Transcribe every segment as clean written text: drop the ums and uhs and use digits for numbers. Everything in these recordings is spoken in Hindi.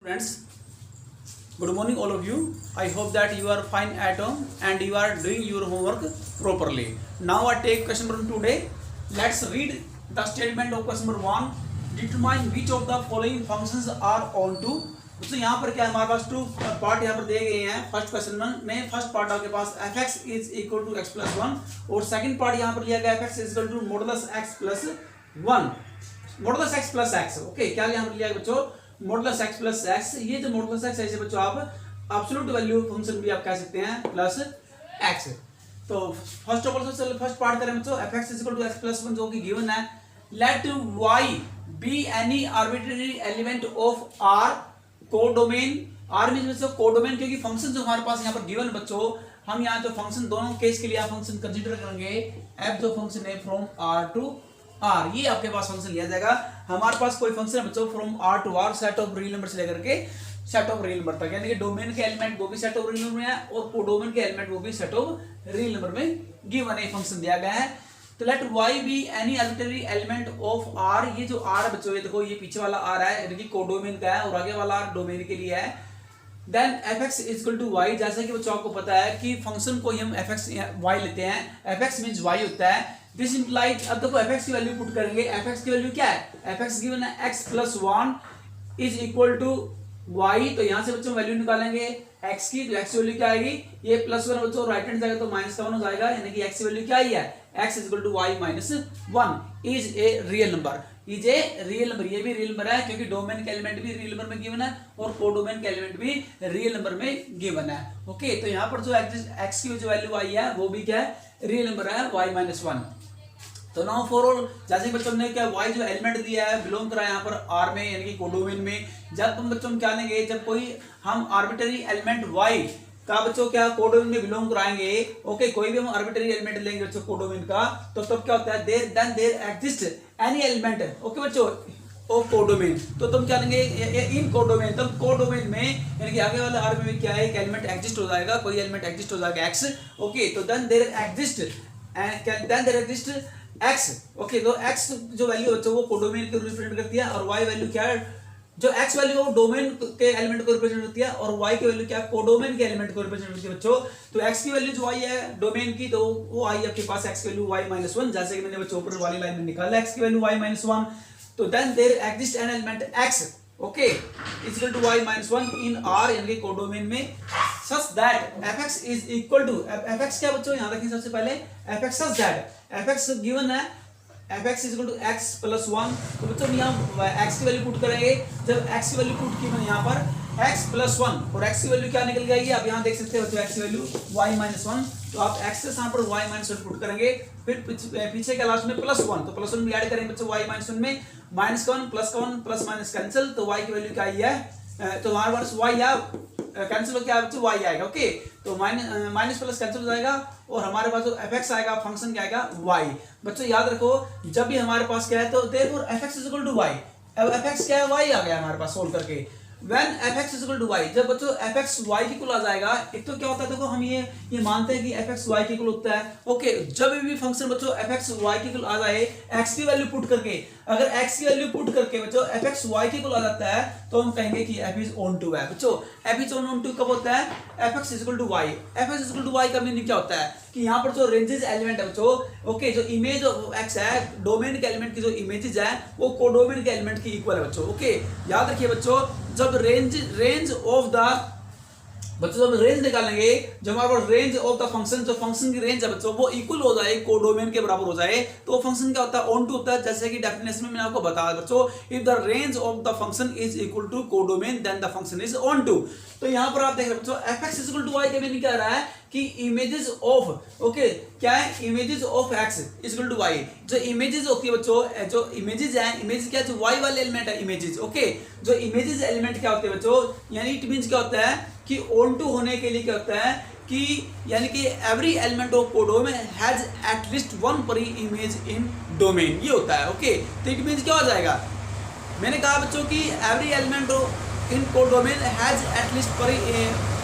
Friends, good morning all of you. I hope that you are fine at home and you are doing your homework properly. Now I take question number today. Let's read the statement of question number 1. Determine which of the following functions are onto. तो यहाँ पर क्या है, हमारे पास टू पार्ट यहाँ पर दिए गए हैं. फर्स्ट क्वेश्चन में फर्स्ट पार्ट आपके पास fx is equal to x plus 1 और सेकंड पार्ट यहाँ पर लिया गया fx is equal to modulus x plus 1 modulus x plus x. Okay, क्या यहाँ पर लिया गया बच्चों, मॉडुलस x प्लस x. ये जो मॉडुलस x है बच्चों आप एब्सोल्यूट वैल्यू फंक्शन भी आप कह सकते हैं प्लस x. तो फर्स्ट ऑफ ऑल चलो फर्स्ट पार्ट करें बच्चों. fx is equal to x plus 1 जो कि गिवन है. Let y be any arbitrary element of r codomain. R में बच्चों कोडोमेन, क्योंकि फंक्शन जो हमारे पास यहाँ पर गिवन बच्चों, हम यहाँ तो फंक्शन दोनों केस के लिए आप फंक्शन कंसीडर करेंगे. एफ जो फंक्शन है फ्रॉम आर टू आर, ये आपके पास फंक्शन लिया जाएगा. हमारे पास कोई फंक्शन है बच्चों from R to R, set of real number से लेकर के सेट ऑफ रियल नंबर तक, यानी कि डोमेन के एलिमेंट वो भी सेट ऑफ रियल नंबर में है और कोडोमेन के एलिमेंट वो भी सेट ऑफ रियल नंबर में गिवन है फंक्शन दिया गया है. तो let y be any arbitrary element of r. ये जो r है बच्चों, ये देखो ये पीछे वाला r है यानी कि कोडोमेन का है और आगे वाला r डोमेन के लिए है. Then fx is equal to y. जैसा कि बच्चों आपको पता है कि फंक्शन को हम fx y लेते हैं, fx मींस y होता है. दिस इंप्लाइज, अब देखो fx की वैल्यू पुट करेंगे. fx की वैल्यू क्या है, fx गिवन है x plus 1 is equal to y. तो यहाँ से बच्चों वैल्यू निकालेंगे x की, तो x की वैल्यू क्या आएगी, ये प्लस 1 बच्चों राइट हैंड जाएगा तो माइनस का 1 हो जाएगा, यानी कि x की वैल्यू क्या ही है, x is equal to y minus 1 is a real number. Is a real number, ये भी रियल नंबर है क्योंकि डोमेन के एलिमेंट भी रियल नंबर में गिवन है और कोडोमेन के एलिमेंट भी रियल नंबर में गिवन है. ओके, तो यहाँ पर जो x की जो वैल्यू आई है वो भी क्या है, रियल नंबर है y माइनस 1. तो नाउ फॉर ऑल, जैसे बच्चों ने क्या y जो एलिमेंट दिया है बिलोंग करा है यहाँ पर r में यानी कि कोडोमेन में. जब तुम बच्चों क्या लेंगे, जब कोई हम आर्बिट्रेरी एलिमेंट y का बच्चों क्या कोडोमेन में बिलोंग कराएंगे, ओके, कोई भी हम आर्बिट्रेरी एलिमेंट लेंगे बच्चों कोडोमेन का, तो तब क्या होता है, there exist any element, okay बच्चों, ऑफ कोडोमेन. तो तुम क्या लेंगे इन कोडोमेन, तुम कोडोमेन में यानी कि आगे वाला आर में क्या है, एक एलिमेंट एग्जिस्ट हो जाएगा, कोई एलिमेंट एग्जिस्ट हो जाएगा x. ओके, तो then there exist x. Okay, तो x जो वैल्यू बच्चों वो कोडोमेन को रिप्रेजेंट करती है और y वैल्यू क्या है, जो x वैल्यू वो डोमेन के एलिमेंट को रिप्रेजेंट करती है और y की वैल्यू क्या है, कोडोमेन के एलिमेंट को रिप्रेजेंट करती है बच्चों. तो x की वैल्यू जो आई है डोमेन की, तो वो आई आपके पास x की वैल्यू y माइनस 1, जैसे कि मैंने बच्चों ऊपर वाली लाइन में निकाला x की वैल्यू y माइनस 1. तो then there exist an element x, okay, is equal to y minus 1 in r यानी कि कोडोमेन में, such that fx is equal to, fx क्या बच्चों यहाँ रखिए सबसे पहले, fx such that fx given है fx is equal to x plus 1. तो बच्चों यहाँ x की वैल्यू पुट करेंगे. जब x की वैल्यू पुट की मैंने यहाँ पर x प्लस 1 और x की वैल्यू क्या निकल जाएगी, आप यहाँ देख सकते हो बच्चों x की वैल्यू y माइनस 1. तो आप x के स्थान पर y माइनस 1 पुट करेंगे, फिर पीछे के लास्ट में प्लस 1, तो प्लस 1 भी ऐड करेंगे बच्चों y माइनस 1 में, माइनस का 1 प्लस माइनस कैंसिल, तो y की वैल्यू क्या आई है, तो हमारे पास y या कैंसिल हो क्या बच्चों y आएगा. ओके, तो माइनस प्लस कैंसिल हो जाएगा और हमारे पास जो fx आएगा फंक्शन क्या आएगा y. बच्चों याद रखो जब भी हमारे पास क्या है, तो therefore fx is equal to y. अब fx क्या है, y आ गया हमारे पास सोल्व करके. When fx is equal to y, जब बच्चों fx y की इक्वल आ जाएगा, एक तो क्या होता है देखो हम ये मानते हैं कि fx y की इक्वल होता है. ओके, जब भी फंक्शन बच्चों fx y की इक्वल आ जाए, x की वैल्यू पुट करके, अगर x की वैल्यू पुट करके बच्चों fx y की इक्वल आ जाता है, तो हम कहेंगे कि f इज ऑन टू है. बच्चों f इज ऑन टू कब होता है, fx is equal to y. fx is equal to y का मीनिंग क्या होता है कि यहाँ पर जो रेंजेस एलिमेंट है बच्चों, ओके, जो इमेज ऑफ x है, डोमेन के एलिमेंट की जो इमेजेस है वो कोडोमेन के एलिमेंट की इक्वल है बच्चों. ओके, याद रखिए बच्चों, जब रेंज ऑफ द बच्चों जब रेंज निकालेंगे, जब हमारे पास रेंज ऑफ द फंक्शन, जो फंक्शन की रेंज है बच्चों वो इक्वल हो जाए, कोडोमेन के बराबर हो जाए, तो वो फंक्शन क्या होता है, ऑन टू होता है. जैसे कि डेफिनेशन में मैंने आपको बताया बच्चों, if the range of the function is equal to codomain then the function is onto. तो यहाँ पर आप देख रहे हैं बच्चों fx is equal to y का मीनिंग क्या रहा है कि इमेजेस ऑफ, ओके, क्या है, images of x is equal to y. जो इमेजेस होती है बच्चों, जो इमेजेस है, इमेज क्या है, जो y वाले एलिमेंट है इमेजेस. ओके, जो इमेजेस एलिमेंट क्या होते हैं बच्चों, यानी इट मींस क्या होता है कि ऑन टू होने के लिए क्या होता है कि यानी कि every element of codomain has at least one preimage in domain, ये होता है. ओके, तो इट मींस क्या हो जाएगा, मैंने कहा बच्चों कि every element in codomain has at least पर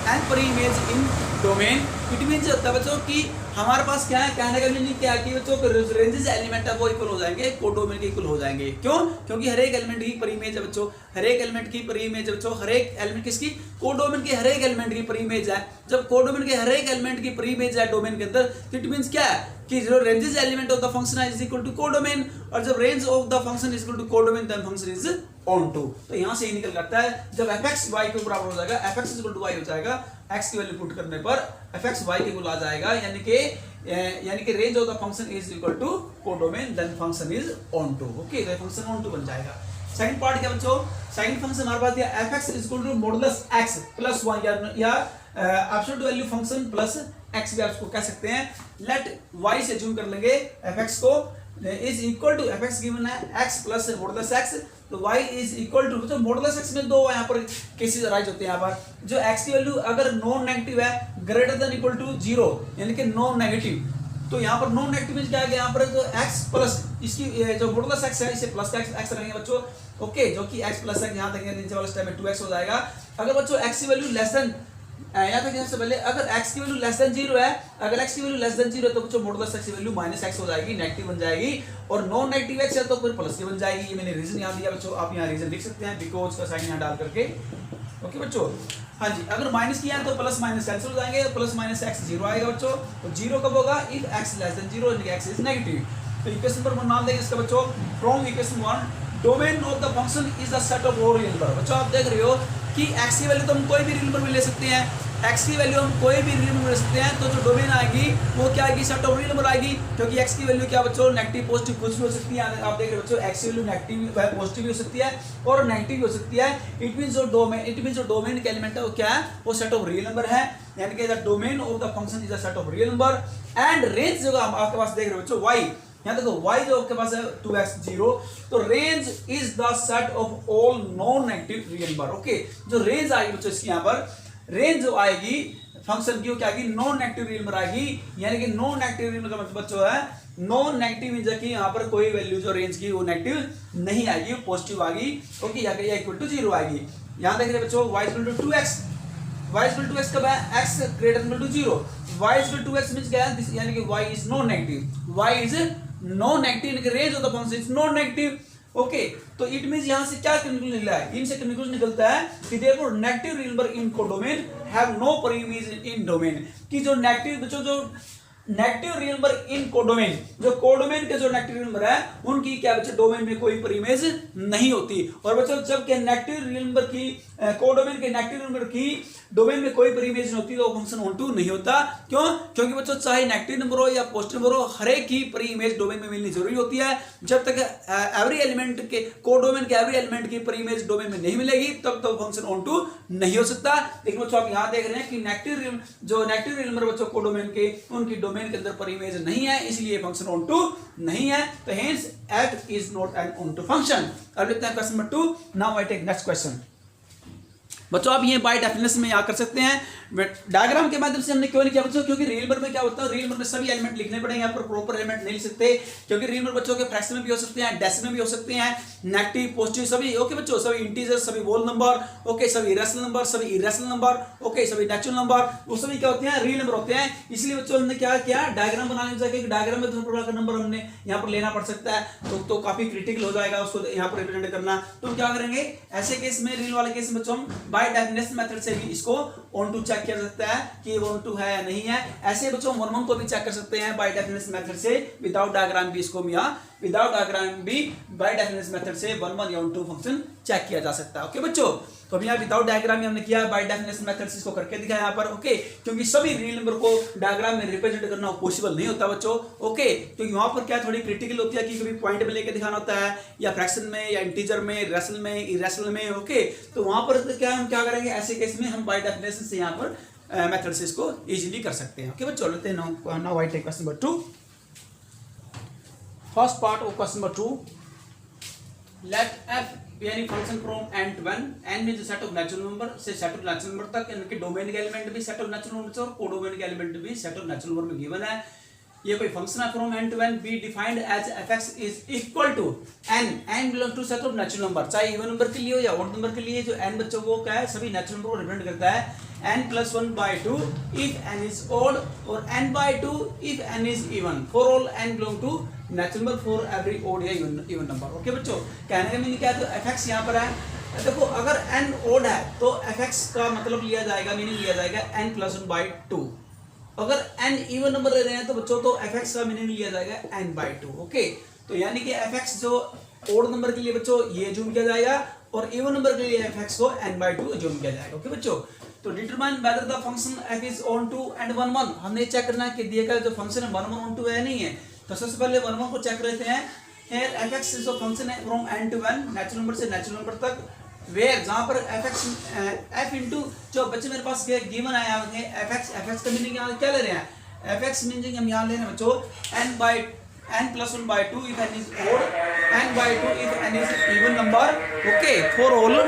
एन पर image in domain. It means होता है बच्चों कि हमारे पास क्या है, कहने का मीनिंग क्या है कि बच्चों रेंजेस एलिमेंट है वो इक्वल हो जाएंगे, कोडोमेन के इक्वल हो जाएंगे। क्यों? क्योंकि हर एक एलिमेंट की पर इमेज है बच्चों, हर एक एलिमेंट की पर इमेज है बच्चों, हर एक एलिमेंट किसकी, कोडोमेन के हर एक एलिमेंट की पर इमेज है। जब कोडोमेन के हर एक एलिमेंट की पर इमेज है डोमेन के अंदर, इट मीन्स क्या है कि जो ranges element of the function is equal to codomain, और जब range of the function is equal to codomain then function is onto. तो यहां से ही निकल करता है जब fx y के बराबर हो जाएगा, fx is equal to y हो जाएगा, x की वैल्यू पुट करने पर fx y के इक्वल आ जाएगा, यानी कि range of the function is equal to codomain then function is onto. Okay, तो फंक्शन ऑन टू बन जाएगा। सेकंड पार्ट क्या बच्चों, सेकंड फंक्शन हमारे पास दिया fx is equal to modulus x plus 1 या absolute value function plus x भी आप इसको कह सकते हैं। लेट y से अज्यूम कर लेंगे fx को is equal to fx given है x प्लस मॉडुलस x, तो y इज इक्वल टू, तो मॉडुलस x में दो यहाँ पर केसेस अराइज होते हैं। यहाँ पर जो x की वैल्यू अगर नॉन नेगेटिव है ग्रेटर देन इक्वल टू 0 यानी कि नॉन नेगेटिव, तो यहाँ पर नॉन नेगेटिव मींस क्या है, यहाँ पर जो x प्लस इसकी जो मॉडुलस x है इसे प्लस का x रखेंगे बच्चों। ओके, जो कि x प्लस x यहाँ तक नीचे वाले स्टेप में 2x हो जाएगा। अगर बच्चों x की वैल्यू लेस देन, यहाँ तक सबसे पहले अगर x की वैल्यू लेस देन 0 है, अगर x की वैल्यू लेस देन 0 है तो बच्चों मॉडुलस x की वैल्यू माइनस x हो जाएगी, नेगेटिव बन जाएगी, और नॉन नेगेटिव x है तो फिर प्लस की बन जाएगी। ये मैंने रीजन यहाँ दिया बच्चों, आप यहाँ रीजन लिख सकते हैं बिकॉज का साइन यहाँ डाल करके। ओके बच्चों, हाँ जी, अगर माइनस किया है तो प्लस माइनस कैंसिल हो जाएंगे, प्लस माइनस x 0 आएगा बच्चों, तो 0 कब होगा, इफ x लेस देन 0 यानी x इज नेगेटिव। तो इक्वेशन पर मान देंगे इसका बच्चों, from equation 1 domain of the function is the set of all real number. बच्चों आप देख रहे हो कि x की वैल्यू तो हम कोई भी रियल नंबर में ले सकते हैं, x की वैल्यू हम कोई भी रियल नंबर ले सकते हैं, तो जो डोमेन आएगी वो क्या आएगी, सेट ऑफ रियल नंबर आएगी। क्योंकि x की वैल्यू क्या बच्चों, नेगेटिव पॉजिटिव कुछ भी हो सकती है। आप देख रहे हो बच्चों x की वैल्यू नेगेटिव पॉजिटिव भी हो सकती है और नेगेटिव भी हो सकती है। इट मींस जो डोमेन का एलिमेंट है वो क्या है, वो सेट ऑफ रियल नंबर है, यानी कि the domain of the function is a set of real number. And range जो आपके पास देख रहे हो बच्चों y, यहाँ देखो y जो आपके पास है 2x 0, तो range is the set of all non negative real number. Okay, जो रेंज आएगी बच्चों इसकी यहाँ पर रेंज जो आएगी फंक्शन की वो क्या आएगी, नॉन नेगेटिव रियल नंबर आएगी, यानी कि नॉन नेगेटिव रियल नंबर का मतलब बच्चों है नॉन नेगेटिव मींस कि यहाँ पर कोई वैल्यू जो रेंज की वो नेगेटिव नहीं आएगी, पॉजिटिव आएगी। ओके, यहाँ पे इक्वल टू 0 आएगी। यहाँ देख रहे बच्चों y equal to 2x, y equal to x कब है, x greater than 0, y equal to x means क्या है, यानी कि y is non negative, y is non negative, range of the function is non negative. Okay, तो इट मींस यहां से क्या कंक्लूजन निकला है, इनसे कंक्लूजन निकलता है कि therefore negative real number in codomain have no preimage in domain, कि जो नेगेटिव जो negative real number in codomain, जो कोडोमेन के जो नेगेटिव रियल नंबर है उनकी क्या बच्चे डोमेन में कोई प्रीमिस नहीं होती। और बच्चों जब के नेगेटिव रियल नंबर की कोडोमेन के नेगेटिव रियल नंबर की डोमेन में कोई प्रीमिस नहीं होती तो फंक्शन ऑन टू नहीं होता। क्यों? क्योंकि बच्चों चाहे नेगेटिव नंबर हो या पॉजिटिव नंबर हो, हर एक की प्री इमेज डोमेन में मिलनी जरूरी होती है। जब तक एवरी एलिमेंट के कोडोमेन के एवरी एलिमेंट की प्री इमेज डोमेन में नहीं मिलेगी तब तक फंक्शन ऑन टू नहीं हो सकता। लेकिन बच्चों आप यहाँ देख रहे हैं कि नेगेटिव रियल नंबर बच्चों कोडोमेन के उनकी डोमेन के अंदर प्री इमेज नहीं है, इसलिए फंक्शन ऑन टू नहीं है। तो hence it is not an onto function. अब लिखते हैं question number 2। Now I take next question. बच्चों आप ये बाय डेफिनेशन में यहाँ कर सकते हैं, डायग्राम के माध्यम से हमने क्यों नहीं किया बच्चों, क्योंकि रियल नंबर में क्या होता है, रियल नंबर में सभी एलिमेंट लिखने पड़ेंगे, यहाँ पर प्रॉपर एलिमेंट नहीं लिख सकते, क्योंकि रियल नंबर बच्चों के फ्रैक्शन में भी हो सकते हैं, डेसिमल में भी हो सकते हैं, नेगेटिव पॉजिटिव सभी। ओके बच्चों, सभी इंटीजर, सभी होल नंबर, ओके सभी इरेशनल नंबर, सभी इरेशनल नंबर, ओके सभी नेचुरल नंबर, वो सभी क्या होते हैं, रियल नंबर होते हैं। इसलिए बच्चों हमने क्या किया, डायग्राम बनाने जाके डायग्राम में दूसरे प्रकार का नंबर हमने यहाँ पर लेना पड़ सकता है, तो काफी क्रिटिकल हो जाएगा उसको यहाँ पर रिप्रेजेंट करना। तो हम क्या करेंगे, ऐसे केस में रियल वाले केस में बच्चों हम बाय डेफिनेशन मेथड से भी इसको ऑन टू चेक किया जा सकता है कि वो ऑन टू है या नहीं है। ऐसे बच्चों वन को भी चेक कर सकते हैं बाय डेफिनेशन मेथड से, विदाउट डायग्राम भी इसको विदाउट डायग्राम भी बाय डेफिनेशन मेथड से 1 या 2 फंक्शन चेक किया जा सकता है। ओके बच्चों, तो अभी यहाँ विदाउट डायग्राम ही हमने किया, बाय डेफिनेशन मेथड से इसको करके दिखाया यहाँ पर। ओके, क्योंकि सभी रियल नंबर को डायग्राम में रिप्रेजेंट करना पॉसिबल नहीं होता बच्चों। ओके, क्योंकि वहां पर क्या थोड़ी क्रिटिकल होती है कि कभी पॉइंट में लेके दिखाना होता है, या फ्रैक्शन में, या इंटीजर में, रेशनल में, इरेशनल में। ओके, तो वहां पर क्या हम क्या करेंगे, ऐसे केस में हम बाय डेफिनेशन से यहाँ पर मेथड से इसको इजीली कर सकते हैं। ओके बच्चों, लेते हैं now I take question number 2। First part of question number 2, let f be any function from n to n, n means set of natural number से सेट ऑफ नेचुरल नंबर तक, इनके डोमेन के एलिमेंट भी सेट ऑफ नेचुरल नंबर और कोडोमेन के एलिमेंट भी सेट ऑफ नेचुरल नंबर में गिवन है। ये कोई फंक्शन है from n to n be defined as fx is equal to n belong to set of natural number, चाहे इवन नंबर के लिए हो या ऑड नंबर के लिए। जो n बच्चों को क्या है, सभी नेचुरल नंबर को रिप्रेजेंट करता है। n plus 1 by 2 if n is odd or n by 2 if n is even for all n belong to natural number for every odd या इवन नंबर। ओके बच्चों, कहने का मीनिंग क्या है, तो fx यहाँ पर है। देखो अगर n ओड है तो fx का मतलब लिया जाएगा, मीनिंग लिया जाएगा n plus 1 by 2। अगर n इवन नंबर ले रहे हैं तो बच्चों तो fx का मीनिंग लिया जाएगा n by 2। ओके, तो यानी कि fx जो ओड नंबर के लिए बच्चों ये जूम किया जाएगा और इवन नंबर के लिए fx को n by 2 जूम किया जाएगा। ओके बच्चों, तो determine whether the function f is on to and 1 1, हमने चेक करना है कि दिए गए जो फंक्शन है 1 1 on to है नहीं है। तो सबसे पहले 1 1 को चेक करते हैं। here fx जो फंक्शन है from n to n, natural number से नेचुरल नंबर तक, वेयर जहां पर fx f इनटू जो बच्चे मेरे पास गिवन आया है fx का मीनिंग यहाँ क्या ले रहे हैं, fx मीनिंग हम यहाँ ले रहे हैं बच्चों n plus 1 by 2 if n is odd, n by 2 if n is even number। Okay, for all।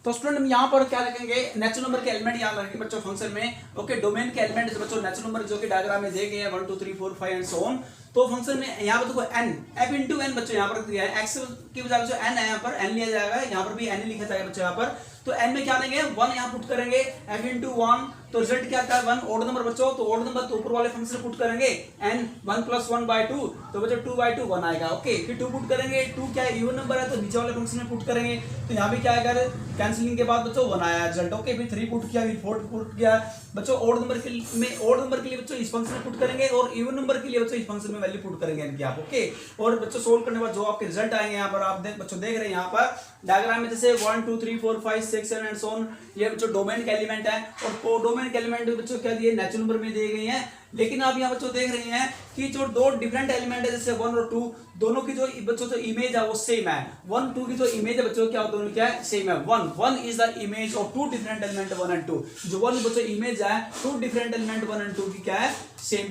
तो स्टूडेंट हम यहाँ पर क्या लिखेंगे, नेचुरल नंबर के एलिमेंट यहाँ रखेंगे बच्चों फंक्शन में। ओके, डोमेन के एलिमेंट बच्चों नेचुरल नंबर जो कि डायग्राम में दिए गए हैं 1 2 3 4 5 एंड सो ऑन। तो फंक्शन में यहाँ पर देखो n f इंटू एन बच्चों यहाँ पर दिया है, x की बजाय बच्चों n है, यहाँ पर n लिया जाएगा, यहाँ पर भी n लिखा जाएगा बच्चों यहाँ पर। तो n में क्या लेंगे 1 यहाँ पुट करेंगे, f इंटू 1, तो रिजल्ट क्या आता है 1 ओड नंबर बच्चों, तो ओड नंबर तो ऊपर वाले फंक्शन पुट करेंगे n 1 plus 1 by 2, तो बच्चों 2 by 2 1 आएगा। ओके, फिर 2 पुट करेंगे, 2 क्या है इवन नंबर है तो नीचे वाले फंक्शन में पुट करेंगे, तो यहाँ भी क्या आएगा कैंसिलिंग के बाद बच्चों 1 आया रिजल्ट। ओके, फिर 3 पुट किया, फिर 4 पुट किया बच्चों, ओड नंबर के लिए बच्चों इस फंक्शन में पुट करेंगे और इवन नंबर के लिए बच्चों इस फंक्शन में वैल्यू पुट करेंगे इनकी आप। ओके, और बच्चों सोल्व करने के बाद जो आपके रिजल्ट आएंगे यहाँ पर आप बच्चों देख रहे हैं यहाँ पर डायग्राम में जैसे 1 2 3 4 5 6 7 एंड सो ऑन, ये बच्चों डोमेन के एलिमेंट है और कोडोमेन के एलिमेंट बच्चों क्या दिए नेचुरल नंबर में दिए गए हैं। लेकिन आप यहाँ बच्चों देख रहे हैं कि जो दो डिफरेंट एलिमेंट है जैसे 1 और 2, दोनों की जो बच्चों जो इमेज है वो सेम है। 1 2 की जो इमेज है बच्चों क्या दोनों क्या है सेम है। 1 is the image of 2 different element 1 and 2, जो 1 बच्चों इमेज है 2 डिफरेंट एलिमेंट 1 एंड 2 की क्या है सेम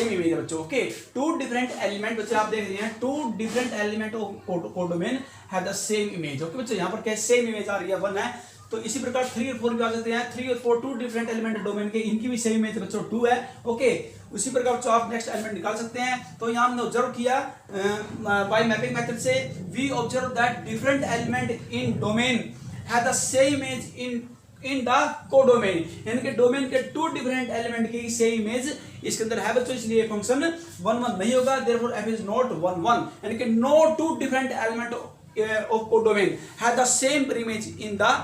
इमेज है बच्चों। ओके, 2 डिफरेंट एलिमेंट बच्चों आप देख रहे हैं 2 different element of codomain have the same image. Okay बच्चों, यहाँ पर क्या सेम इमेज आ रही है 1 है, तो इसी प्रकार 3 और 4 भी आ जाते हैं। 3 और 4 2 डिफरेंट एलिमेंट डोमेन के, इनकी भी सेम इमेज बच्चों 2 है। ओके, उसी प्रकार बच्चों आप नेक्स्ट एलिमेंट निकाल सकते हैं। तो यहाँ हमने ऑब्जर्व किया बाय मैपिंग मेथड से, we observe that different element in domain have the same image in the codomain, यानी कि डोमेन के 2 डिफरेंट एलिमेंट की सेम इमेज इसके अंदर है बच्चों, इसलिए फंक्शन 1 1 नहीं होगा। देयरफॉर f इज नॉट 1 1, यानी कि no 2 different element of codomain have the same image in the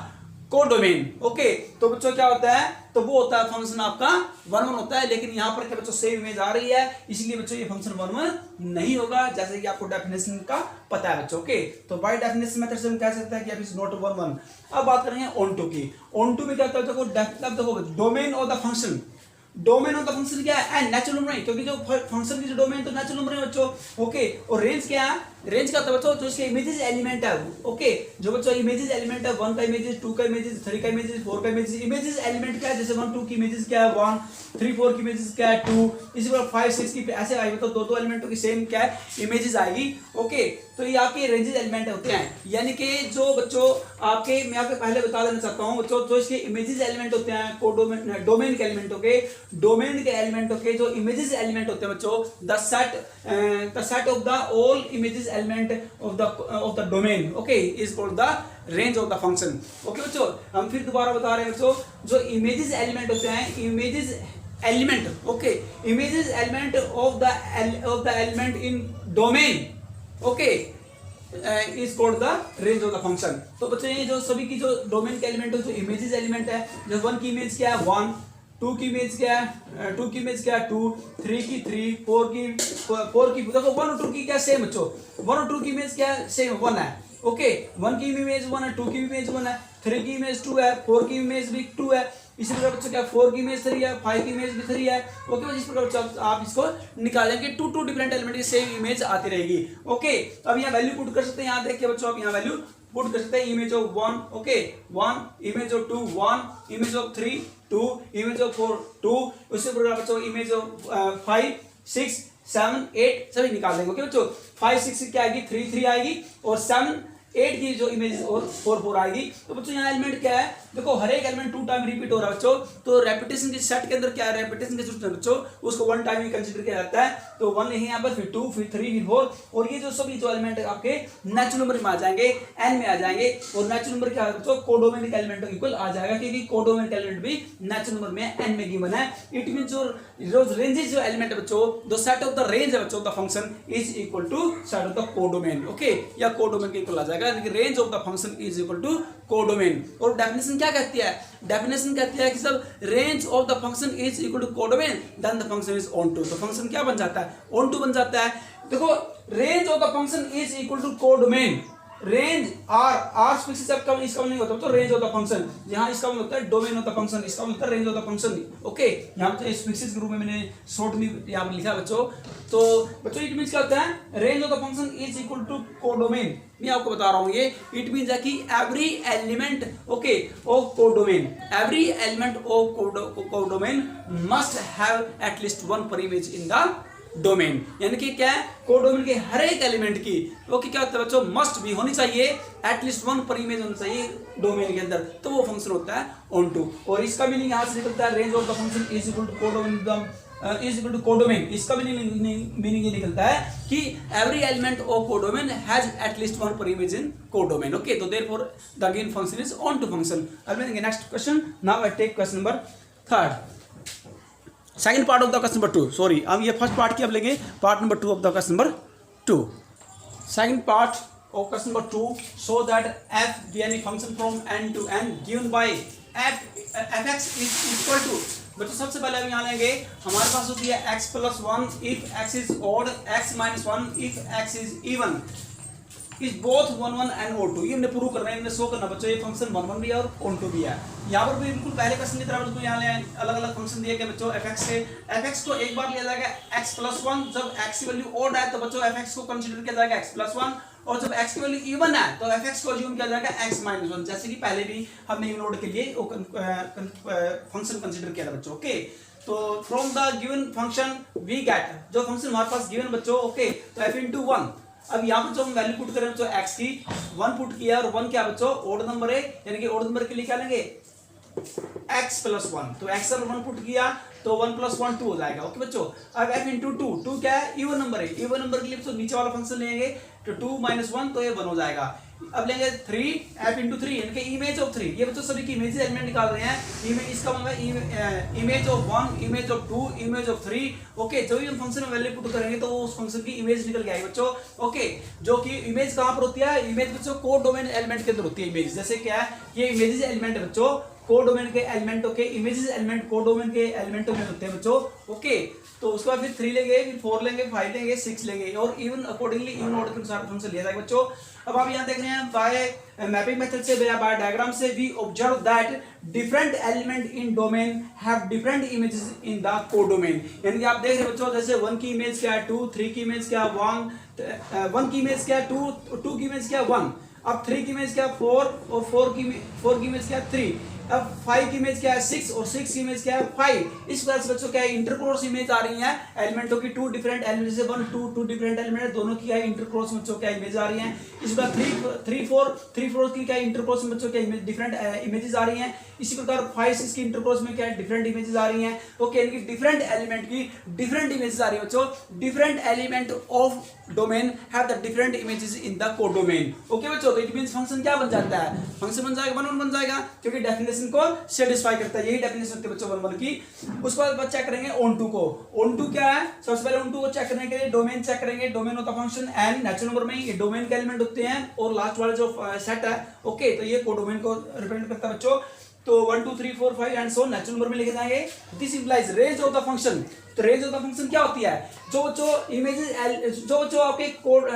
codomain. Okay, तो बच्चों क्या होता है, तो वो होता है फंक्शन आपका 1 1 होता है, लेकिन यहाँ पर क्या बच्चों सेम इमेज आ रही है, इसलिए बच्चों ये फंक्शन 1 1 नहीं होगा, जैसे कि आपको डेफिनेशन का पता है बच्चों। ओके, तो बाय डेफिनेशन मेथड से हम कह सकते हैं कि f इज नॉट 1 1। अब बात करेंगे ऑन टू की। ऑन टू में क्या होता है, देखो domain of the function, domain of the function क्या है नेचुरल नंबर, क्योंकि जो फंक्शन की जो डोमेन तो नेचुरल नंबर है बच्चों। ओके, और रेंज क्या है, रेंज का बच्चों जो इसके इमेजेस एलिमेंट है। ओके, जो बच्चों इमेजेस एलिमेंट है 1 का इमेजेस, 2 का इमेजेस, 3 का इमेजेस, 4 का इमेजेस, इमेजेस एलिमेंट क्या है, जैसे 1 2 की इमेजेस क्या है 1, 3 4 की इमेजेस क्या है 2, इसी प्रकार 5 6 की ऐसे आएगी, तो दो एलिमेंटों की सेम क्या है इमेजेस आएगी। ओके, तो ये आपके रेंजेस एलिमेंट होते हैं, यानी कि जो बच्चों आपके मैं आपको पहले बता देना चाहता हूं बच्चों, जो इसके इमेजेस एलिमेंट होते हैं कोडोमेन डोमेन के एलिमेंटों के, डोमेन के एलिमेंटों के जो इमेजेस एलिमेंट होते हैं बच्चों, the set of the all images element of the domain, okay, is called the range of the function। okay बच्चों, हम फिर दोबारा बता रहे हैं बच्चों, जो इमेजेस एलिमेंट होते हैं, images element, okay, images element of the element in domain, okay, is called the range of the function. तो बच्चों ये जो सभी की जो डोमेन के एलिमेंट है, जो इमेजेस एलिमेंट है, जो 1 की इमेज क्या है 1, 2 की इमेज क्या है 2 की इमेज क्या है 2, 3 की 3, 4 की देखो 1 और 2 की क्या सेम बच्चों, 1 और 2 की इमेज क्या सेम 1 है। ओके, 1 की इमेज 1 है, 2 की इमेज 1 है, 3 की इमेज 2 है, 4 की इमेज भी 2 है, इसी प्रकार बच्चों क्या 4 की इमेज 3 है, 5 की इमेज भी 3 है। ओके, इस प्रकार बच्चों आप इसको निकालेंगे 2 डिफरेंट एलिमेंट की सेम इमेज आती रहेगी। ओके, तो अब यहाँ वैल्यू पुट कर सकते हैं, यहाँ देखिए बच्चों आप यहाँ वैल्यू पुट कर सकते हैं, image of 1, okay 1, image of 2 1, image of 3 2, image of 4 2, उसी प्रकार बच्चों इमेज ऑफ 5 6 7 8 सभी निकाल देंगे। ओके बच्चों, 5 6 क्या आएगी 3 3 आएगी, और 7 8 की जो इमेज और 4 4 आएगी। तो बच्चों यहाँ एलिमेंट क्या है देखो हर एक एलिमेंट 2 टाइम रिपीट हो रहा है बच्चों, तो रेपिटेशन के सेट के अंदर क्या है, रेपिटेशन के सूत्र बच्चों उसको 1 टाइम ही कंसीडर किया जाता है। तो 1 लिखेंगे यहाँ पर, फिर 2, फिर 3, फिर 4, और ये जो सभी जो एलिमेंट आपके नेचुरल नंबर में आ जाएंगे, एन में आ जाएंगे, और नेचुरल नंबर क्या है बच्चों, कोडोमेनिक एलिमेंट इक्वल आ जाएगा, क्योंकि कोडोमेनिक एलिमेंट भी नेचुरल नंबर में एन में गिवन है। इट मीन जो रेंजेस जो एलिमेंट है बच्चों, the set of the range है बच्चों the function is equal to set of the codomain, okay, या कोडोमेन के इक्वल आ जाएगा, यानी कि range of the function is equal to codomain. और डेफिनेशन क्या कहती है, डेफिनेशन कहती है कि सब range of the function is equal to codomain then the function is onto. तो फंक्शन क्या बन जाता है, ऑन टू बन जाता है। देखो range of the function is equal to codomain, range are species इसका मतलब नहीं होता तो रेंज ऑफ द फंक्शन, यहाँ इसका मतलब होता है डोमेन ऑफ द फंक्शन, इसका मतलब range of the function, okay. यहाँ पे स्पीसीज के रूप में मैंने शॉर्ट में यहाँ पर लिखा बच्चों। तो बच्चों इट मींस क्या होता है, range of the function is equal to codomain. मैं आपको बता रहा हूँ ये इट मींस है कि every element okay of codomain, every element of codomain must have at least one preimage in the domain, यानी कि क्या है, कोडोमेन के हर एक एलिमेंट की ओके क्या होता है बच्चों, मस्ट भी होनी चाहिए, एटलीस्ट वन पर इमेज होनी चाहिए डोमेन के अंदर, तो वो फंक्शन होता है ऑन टू। और इसका मीनिंग यहाँ से निकलता है, range of the function is equal to codomain is equal to codomain. इसका मीनिंग ये निकलता है कि every element of codomain has at least one preimage in codomain, okay. तो therefore the given function is onto function. अब लेंगे next question, now I take question number 3, second part of the question number 2, sorry अब ये फर्स्ट पार्ट की, अब लेंगे part number 2 of the question number 2। Second part of question number 2, show that f be any function from n to n given by fx is equal to, बच्चों सबसे पहले हम यहाँ लेंगे, हमारे पास होती है x plus 1 if x is odd, x minus 1 if x is even, इस बोथ 1 1 and O2, ये हमने प्रूव करना है, हमने शो करना बच्चों ये फंक्शन 1 1 भी है और on 2 भी है। यहाँ पर भी बिल्कुल पहले क्वेश्चन की तरह बिल्कुल यहाँ ले अलग अलग फंक्शन दिए गए बच्चों fx से, fx को एक बार लिया जाएगा x plus 1, जब x की वैल्यू odd है तो बच्चों fx को कंसीडर किया जाएगा x plus 1, और जब x की वैल्यू इवन है तो fx को अज्यूम किया जाएगा x minus 1, जैसे कि पहले भी हमने इवन ऑड के लिए फंक्शन कंसीडर किया था बच्चों, ओके। तो from the given function we get, जो फंक्शन हमारे पास गिवन बच्चों, ओके, तो f into 1, अब यहाँ पर जो हम वैल्यू पुट करें बच्चों x की 1 पुट किया, और 1 क्या बच्चों ओड नंबर है, यानी कि ओड नंबर के लिए क्या लेंगे x plus 1, तो x पर 1 पुट किया तो 1 plus 1 2 हो जाएगा, ओके बच्चों। अब f into 2, 2 क्या है, इवन नंबर है, इवन नंबर के लिए तो नीचे वाला फंक्शन लेंगे तो 2 minus 1 तो ये 1 हो जाएगा। अब लेंगे 3 f into 3, यानी कि इमेज ऑफ 3, ये बच्चों सभी की इमेज एलिमेंट निकाल रहे हैं, इमेज इसका मतलब है image of 1, image of 2, image of 3, okay. जो भी हम फंक्शन में वैल्यू पुट करेंगे तो उस फंक्शन की इमेज निकल के आएगी बच्चों, ओके। जो कि इमेज कहाँ पर होती है, इमेज बच्चों कोडोमेन एलिमेंट के अंदर होती है इमेज, जैसे क्या है ये इमेजेस एलिमेंट है बच्चों, कोडोमेन के एलिमेंटों के इमेजेस एलिमेंट कोडोमेन के एलिमेंटों में होते हैं बच्चों, ओके। तो उसके बाद फिर 3 लेंगे, फिर 4 लेंगे, 5 लेंगे, 6 लेंगे, और इवन अकॉर्डिंगली इवन ऑर्डर के अनुसार फंक्शन लिया जाएगा बच्चों। अब आप यहाँ देख रहे हैं बाय मैपिंग मेथड से, बाय डायग्राम से we observe that different element in domain have different images in the codomain, यानी कि आप देख रहे हैं बच्चों जैसे 1 की इमेज क्या है 2, 3 की इमेज क्या 1 की इमेज क्या 2 की इमेज क्या 1, अब 3 की इमेज क्या 4, और 4 की इमेज क्या 3, अब 5 की इमेज क्या है 6, और 6 की इमेज क्या है 5। इस प्रकार से बच्चों क्या है इंटरक्रॉस इमेज आ रही है एलिमेंटों की, 2 डिफरेंट एलिमेंट से 1 2 डिफरेंट एलिमेंट दोनों की क्या है इंटरक्रॉस बच्चों क्या इमेज आ रही है। इस प्रकार 3 4 की क्या इंटरक्रॉस बच्चों क्या डिफरेंट इमेजेस आ रही हैं। इसी प्रकार 5 6 की इंटरक्रॉस में क्या डिफरेंट इमेजेस आ रही हैं, ओके, यानी कि डिफरेंट एलिमेंट की डिफरेंट इमेजेस आ रही है बच्चों। Different element of domain have the different images in the codomain, okay बच्चों। तो इट मींस फंक्शन क्या बन जाता है, फंक्शन बन जाएगा 1 1 बन जाएगा, क्योंकि डेफिनेशन को सेटिस्फाई करता है, यही डेफिनेशन होती है बच्चों 1 1 की। उसके बाद चेक करेंगे ऑन टू को, ऑन टू क्या है, सबसे पहले ऑन टू को चेक करने के लिए डोमेन चेक करेंगे, डोमेन होता है फंक्शन एन, नेचुरल नंबर में ये डोमेन के एलिमेंट होते हैं, और लास्ट वाला जो सेट है, ओके, तो ये कोडोमेन को रिप्रेजेंट करता है बच्चों। तो 1 2 3 4 5 एंड सो नेचुरल नंबर में लिखे जाएंगे। This implies range of the function, तो रेंज ऑफ द फंक्शन क्या होती है, जो इमेजेस जो आपके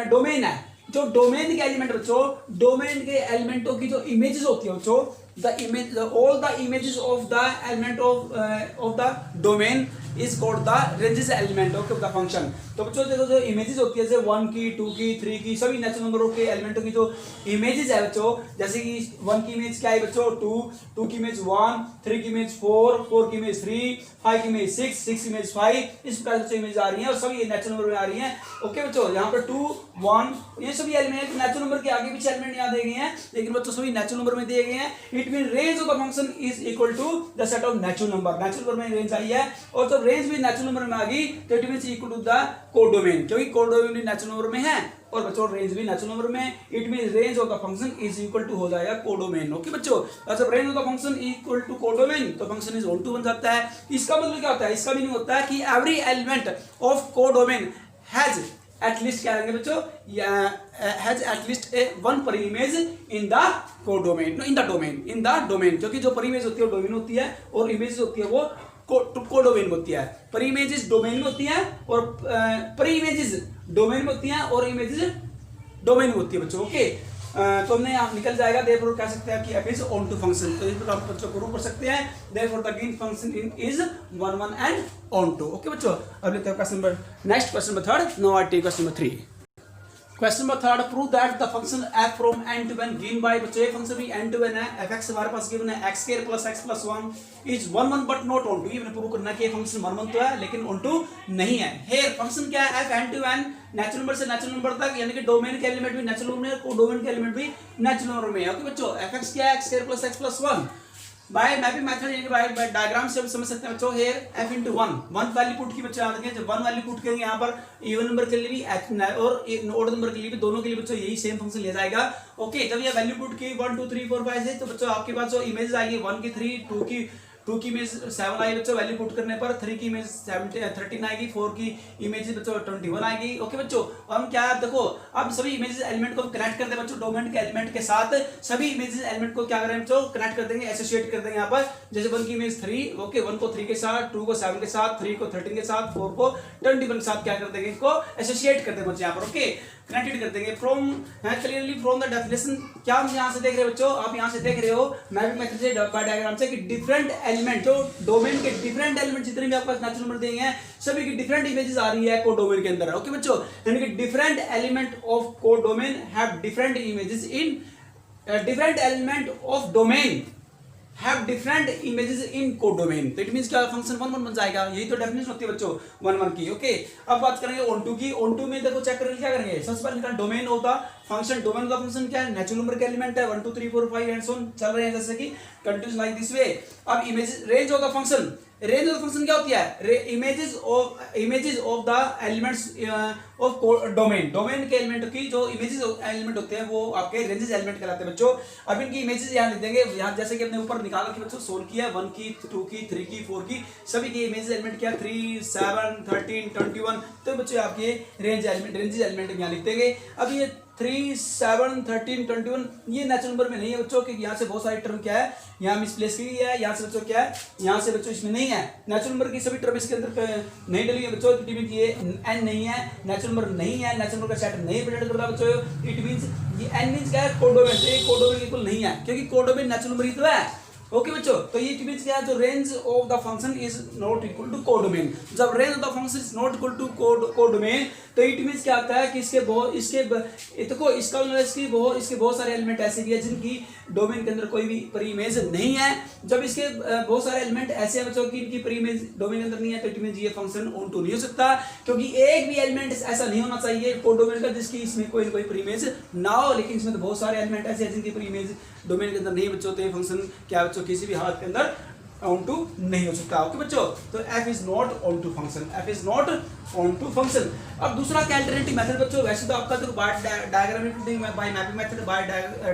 डोमेन है, जो डोमेन के एलिमेंट बच्चों, डोमेन के एलिमेंटों की जो इमेजेस होती है बच्चों, the image all the images of the element of the domain is called the ranges element of the function. तो बच्चों देखो जो इमेजेस होती है जैसे 1 की 2 की 3 की सभी नेचुरल नंबरों के एलिमेंटों की जो इमेजेस है बच्चों, जैसे कि 1 की इमेज क्या है बच्चों 2 की इमेज 1, 3 की इमेज 4 की इमेज 3, 5 की इमेज 6 की इमेज 5, इस प्रकार से इमेज आ रही है और सभी नेचुरल नंबर में आ रही है। ओके बच्चों, यहाँ पर 2 1 ये सभी एलिमेंट नेचुरल नंबर के आगे पीछे एलिमेंट यहाँ दिए गए हैं, लेकिन बच्चों सभी नेचुरल नंबर में दिए गए हैं। It mean range of the function is equal to the set of natural number. Natural number में रेंज आई है और जब रेंज भी नेचुरल नंबर में आ गई तो it mean equal to the codomain, क्योंकि कोडोमेन भी नेचुरल नंबर में है और बच्चों रेंज भी नेचुरल नंबर में, it mean range of the function is equal to हो जाएगा कोडोमेन। ओके बच्चों, जब range of the function equal to codomain तो फंक्शन इज ऑनटू बन जाता है। इसका मतलब क्या होता है, इसका मीनिंग होता है कि every element of codomain has at least क्या रहेंगे बच्चों, has at least A one preimage in the codomain, in the domain, in the domain, क्योंकि जो पर इमेज होती है वो डोमेन होती है और इमेज होती है वो कोडोमेन होती है। पर इमेजेस डोमेन में होती है और पर इमेजेस डोमेन में होती हैं और इमेजेस डोमेन में होती है बच्चों। ओके, तो हमने यहाँ निकल जाएगा, देयरफॉर कह सकते हैं कि f is onto function, तो इस पर हम बच्चों को प्रूव कर सकते हैं। Therefore the given function is 1 1 and onto. Okay बच्चों, अब लेते हैं question number next, question number 3। Now I take question number 3। Question number 3, prove that the function f from n to n given by, बच्चों ये फंक्शन भी n to n है, fx हमारे पास गिवन है x square plus x plus 1 is 1 1 but not onto. ये मैंने प्रूव करना है कि ये फंक्शन 1 1 तो है लेकिन ऑन टू नहीं है। हियर फंक्शन क्या है, f n to n natural number से नेचुरल नंबर तक, यानी कि डोमेन के एलिमेंट भी नेचुरल नंबर में है, कोडोमेन के एलिमेंट भी नेचुरल नंबर में है। ओके बच्चों, fx क्या है, x square plus x plus 1 by mapping method, यानी बाय डायग्राम से हम समझ सकते हैं बच्चों। Here f into 1 value put की बच्चों याद रखें, जब 1 वैल्यू पुट करेंगे यहाँ पर इवन नंबर के लिए भी और ऑड नंबर के लिए भी, दोनों के लिए बच्चों यही सेम फंक्शन लिया जाएगा। ओके, जब ये वैल्यू पुट की 1 2 3 4 5 है तो बच्चों आपके पास जो इमेज आएगी 1 की 3, 2 की इमेज 7 आएगी बच्चों, वैल्यू पुट करने पर 3 की इमेज 13 आएगी, 4 की इमेज बच्चों 21 आएगी। ओके बच्चों, हम क्या देखो अब सभी इमेजेस एलिमेंट को कनेक्ट कर दे बच्चों, डोमेन के एलिमेंट के साथ सभी इमेजेस एलिमेंट को क्या करें बच्चों, कनेक्ट कर देंगे, एसोसिएट कर देंगे यहाँ पर। जैसे 1 की इमेज 3, ओके 1 को 3 के साथ, 2 को 7 के साथ, 3 को 13 के साथ, 4 को 21 के साथ क्या कर देंगे, इनको एसोसिएट कर देंगे बच्चों यहाँ पर। ओके, कनेक्टेड कर देंगे from clearly from the definition. क्या हम यहाँ से देख रहे हैं बच्चों, आप यहाँ से देख रहे हो मैपिंग मेथड से डायग्राम से कि डिफरेंट एलिमेंट, जो डोमेन के डिफरेंट एलिमेंट जितने भी आपको नेचुरल नंबर देंगे हैं सभी की डिफरेंट इमेजेस आ रही है कोडोमेन के अंदर। ओके बच्चों, यानी कि different element of codomain have different images in different element of domain have different images in codomain, तो इट मींस क्या फंक्शन 1 1 बन जाएगा। यही तो डेफिनेशन होती है बच्चों 1 1 की। ओके, अब बात करेंगे ऑन टू की। ऑन टू में देखो चेक करेंगे क्या करेंगे, सबसे पहले निकाल डोमेन होता फंक्शन, डोमेन का फंक्शन क्या है, नेचुरल नंबर के एलिमेंट है 1 2 3 4 5 एंड सो ऑन चल रहे हैं जैसे कि कंटिन्यूस लाइक दिस वे। अब image range of the function, range of function क्या होती है, images of the elements of domain, domain के एलिमेंट की जो इमेजेस एलिमेंट होते हैं वो आपके रेंजेस एलिमेंट कहलाते हैं बच्चों। अब इनकी इमेजेस यहाँ लिख देंगे, यहाँ जैसे कि अपने ऊपर निकाल के बच्चों सोल्व किया, 1 की 2 की 3 की 4 की सभी के इमेजेस एलिमेंट क्या 3 7 13 21, तो बच्चों आपके रेंजेस एलिमेंट यहाँ लिख देंगे। अब ये 3 7 13 21 ये नेचुरल नंबर में नहीं है बच्चों, क्योंकि यहाँ से बहुत सारी टर्म क्या है यहाँ मिसप्लेस की है, यहाँ से बच्चों क्या है, यहाँ से बच्चों इसमें नहीं है, नेचुरल नंबर की सभी टर्म इसके अंदर नहीं डली है बच्चों। इट मीन ये n नहीं है, नेचुरल नंबर नहीं है, नेचुरल नंबर का सेट नहीं प्रेजेंट करता बच्चों। इट मींस ये n मींस क्या है, कोडोमेन, तो ये कोडोमेन इक्वल नहीं है क्योंकि कोडोमेन नेचुरल नंबर ही तो है। ओके बच्चों, तो ये मींस क्या है, जो range of the function is not equal to codomain. जब range of the function is not equal to codomain तो इट मींस क्या होता है कि इसके देखो इसका इसके बहुत सारे एलिमेंट ऐसे भी है जिनकी डोमेन के अंदर कोई भी प्री इमेज नहीं है। जब इसके बहुत सारे एलिमेंट ऐसे हैं बच्चों कि इनकी प्री इमेज डोमेन के अंदर नहीं है तो इट मींस ये फंक्शन ऑन टू नहीं हो सकता, क्योंकि एक भी एलिमेंट ऐसा नहीं होना चाहिए कोडोमेन का जिसकी इसमें कोई प्री इमेज ना हो। लेकिन इसमें तो बहुत सारे एलिमेंट ऐसे हैं जिनकी प्री इमेज डोमेन के अंदर नहीं बच्चों, तो ये फंक्शन क्या बच्चों किसी भी हालत के अंदर ऑन टू नहीं हो सकता। ओके बच्चों, तो f is not onto function, f is not onto function. अब दूसरा क्या अल्टरनेटिव मेथड बच्चों, वैसे तो आपका तो diagrammatically by mapping method by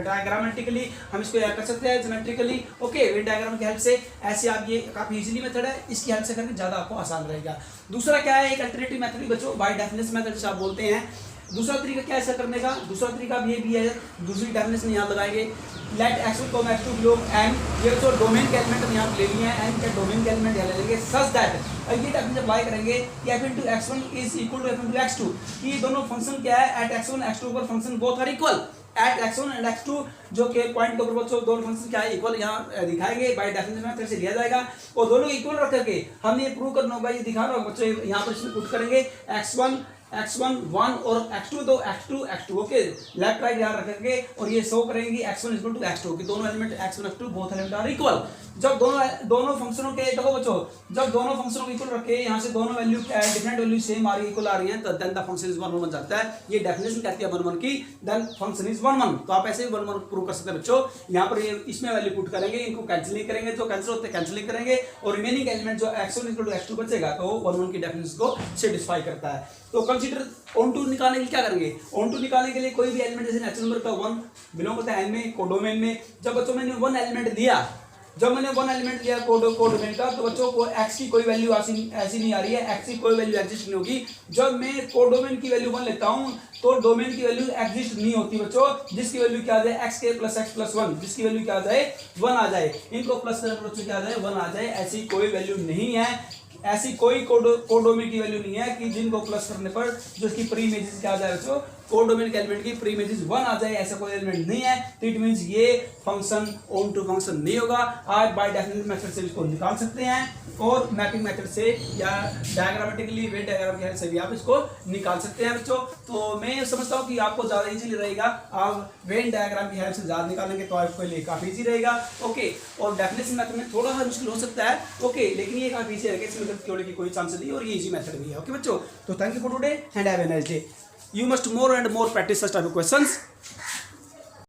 diagrammatically हम इसको याद कर सकते हैं ज्योमेट्रिकली। ओके, वेन डायग्राम की हेल्प से ऐसे आप ये काफी इजीली मेथड है, इसकी हेल्प से करके ज्यादा आपको आसान रहेगा। दूसरा क्या है, एक अल्टरनेटिव मेथड बच्चों बाय डेफिनेशन मेथड जिसे आप बोलते हैं। दूसरा तरीका क्या ऐसा करने का, दूसरा तरीका ये भी है, दूसरी डेफिनेशन यहाँ लगाएंगे, late x1, x2 belong n, ये तो डोमेन के एलिमेंट हम यहाँ ले लिए हैं, n के डोमेन के एलिमेंट यहाँ ले लेंगे सच दैट, ये डेफिनेशन अप्लाई करेंगे कि f into x1 is equal to f into x2, कि दोनों फंक्शन क्या है एट x1 x2 पर function both are equal. At x1 and x2 जो कि पॉइंट के ऊपर बच्चों दोनों फंक्शन क्या है इक्वल यहाँ दिखाएंगे बाय डेफिनेशन मेथड से लिया जाएगा और दोनों इक्वल रख करके हमने ये प्रूव करना होगा। ये दिखा रहा हूँ बच्चों, यहाँ पर इसमें पुट करेंगे x1 1 और x2 तो x2 ओके, लेफ्ट राइट यहाँ रखेंगे और ये शो करेंगे x1 इक्वल टू x2 कि दोनों element x1 x2 both element are equal. जब दोनों फंक्शनों के देखो बच्चों, जब दोनों फंक्शनों को इक्वल रखे यहाँ से दोनों वैल्यू डिफरेंट वैल्यू सेम आ रही है इक्वल आ रही है तो देन द फंक्शन इज 1 1 बन जाता है। ये डेफिनेशन कहती है 1 1 की, देन फंक्शन इज 1 1। तो आप ऐसे भी 1 1 प्रूव कर सकते हैं बच्चों। यहाँ पर ये इसमें वैल्यू पुट करेंगे, इनको कैंसिल नहीं करेंगे तो कैंसिल होते कैंसिल करेंगे और रिमेनिंग एलिमेंट जो x1 इक्वल टू x2 बचेगा तो 1 1 की डेफिनेशन को सेटिस्फाई करता है। तो कंसीडर ऑन2 निकालने के लिए क्या करेंगे, ऑन2 निकालने के लिए कोई भी एलिमेंट जैसे नेचुरल नंबर का 1 बिलोंग करता है n में कोडोमेन में। जब बच्चों मैंने 1 एलिमेंट लिया, जब मैंने 1 एलिमेंट लिया कोडोमेन का तो बच्चों को x की कोई वैल्यू ऐसी नहीं आ रही है, x की कोई वैल्यू एग्जिस्ट नहीं होगी। जब मैं कोडोमेन की वैल्यू 1 लेता हूं तो डोमेन की वैल्यू एग्जिस्ट नहीं होती बच्चों, जिसकी वैल्यू क्या आ जाए x के प्लस x प्लस 1, जिसकी वैल्यू क्या आ जाए 1 आ जाए। इनको प्लस करने पर बच्चों क्या आ जाए 1 आ जाए। ऐसी कोई वैल्यू नहीं है, ऐसी कोई कोडोमेन की वैल्यू नहीं है कि जिनको प्लस करने पर जो इसकी प्री इमेजेस क्या आ जाए बच्चों, कोडोमेन के एलिमेंट की प्री इमेजेस 1 आ जाए, ऐसा कोई एलिमेंट नहीं है। तो इट मींस ये फंक्शन ऑन2 फंक्शन नहीं होगा। आप बाय डेफिनेट मेथड से इसको निकाल सकते हैं और मैपिंग मेथड से या डायग्रामेटिकली वेन डायग्राम की हेल्प से भी आप इसको निकाल सकते हैं बच्चों। तो मैं समझता हूँ कि आपको ज़्यादा इजीली रहेगा, आप वेन डायग्राम की हेल्प से ज़्यादा निकालेंगे तो आपके लिए काफ़ी ईजी रहेगा। ओके, और डेफिनेशन मेथड में थोड़ा सा मुश्किल हो सकता है ओके, लेकिन ये काफ़ी ईजी रहेगा, इसमें गलती होने की कोई चांस नहीं और ये ईजी मेथड भी है। ओके बच्चों, तो thank you for today and have a nice day. You must more and more practice such type of questions.